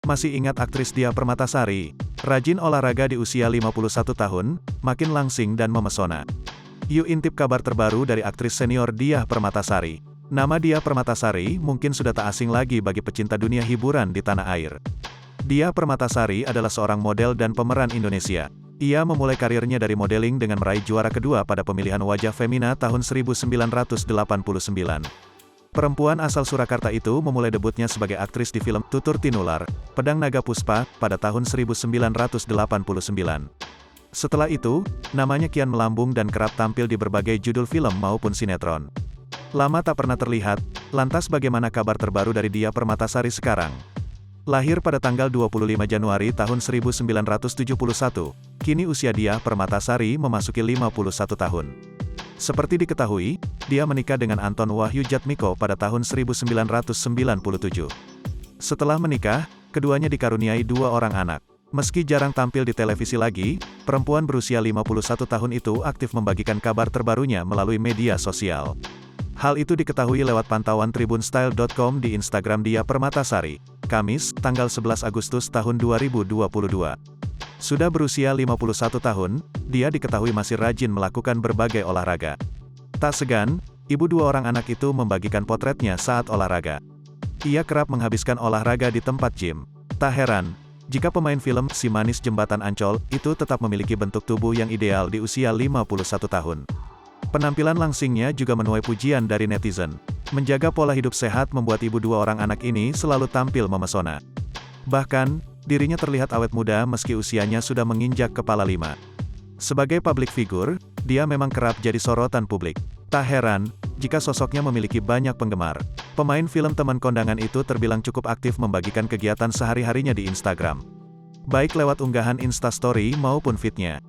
Masih ingat aktris Diah Permatasari? Rajin olahraga di usia 51 tahun, makin langsing dan memesona. Yuk intip kabar terbaru dari aktris senior Diah Permatasari. Nama Diah Permatasari mungkin sudah tak asing lagi bagi pecinta dunia hiburan di tanah air. Diah Permatasari adalah seorang model dan pemeran Indonesia. Ia memulai karirnya dari modeling dengan meraih juara kedua pada pemilihan wajah Femina tahun 1989. Perempuan asal Surakarta itu memulai debutnya sebagai aktris di film Tutur Tinular, Pedang Naga Puspa, pada tahun 1989. Setelah itu, namanya kian melambung dan kerap tampil di berbagai judul film maupun sinetron. Lama tak pernah terlihat, lantas bagaimana kabar terbaru dari Diah Permatasari sekarang? Lahir pada tanggal 25 Januari tahun 1971, kini usia Diah Permatasari memasuki 51 tahun. Seperti diketahui, dia menikah dengan Anton Wahyu Jatmiko pada tahun 1997. Setelah menikah, keduanya dikaruniai 2 orang anak. Meski jarang tampil di televisi lagi, perempuan berusia 51 tahun itu aktif membagikan kabar terbarunya melalui media sosial. Hal itu diketahui lewat pantauan tribunstyle.com di Instagram Diah Permatasari, Kamis, tanggal 11 Agustus tahun 2022. Sudah berusia 51 tahun, dia diketahui masih rajin melakukan berbagai olahraga. Tak segan, ibu 2 orang anak itu membagikan potretnya saat olahraga. Ia kerap menghabiskan olahraga di tempat gym. Tak heran, jika pemain film Si Manis Jembatan Ancol itu tetap memiliki bentuk tubuh yang ideal di usia 51 tahun. Penampilan langsingnya juga menuai pujian dari netizen. Menjaga pola hidup sehat membuat ibu 2 orang anak ini selalu tampil memesona. Bahkan, dirinya terlihat awet muda meski usianya sudah menginjak kepala 5. Sebagai public figure, dia memang kerap jadi sorotan publik. Tak heran, jika sosoknya memiliki banyak penggemar. Pemain film teman kondangan itu terbilang cukup aktif membagikan kegiatan sehari-harinya di Instagram. Baik lewat unggahan Instastory maupun feed-nya.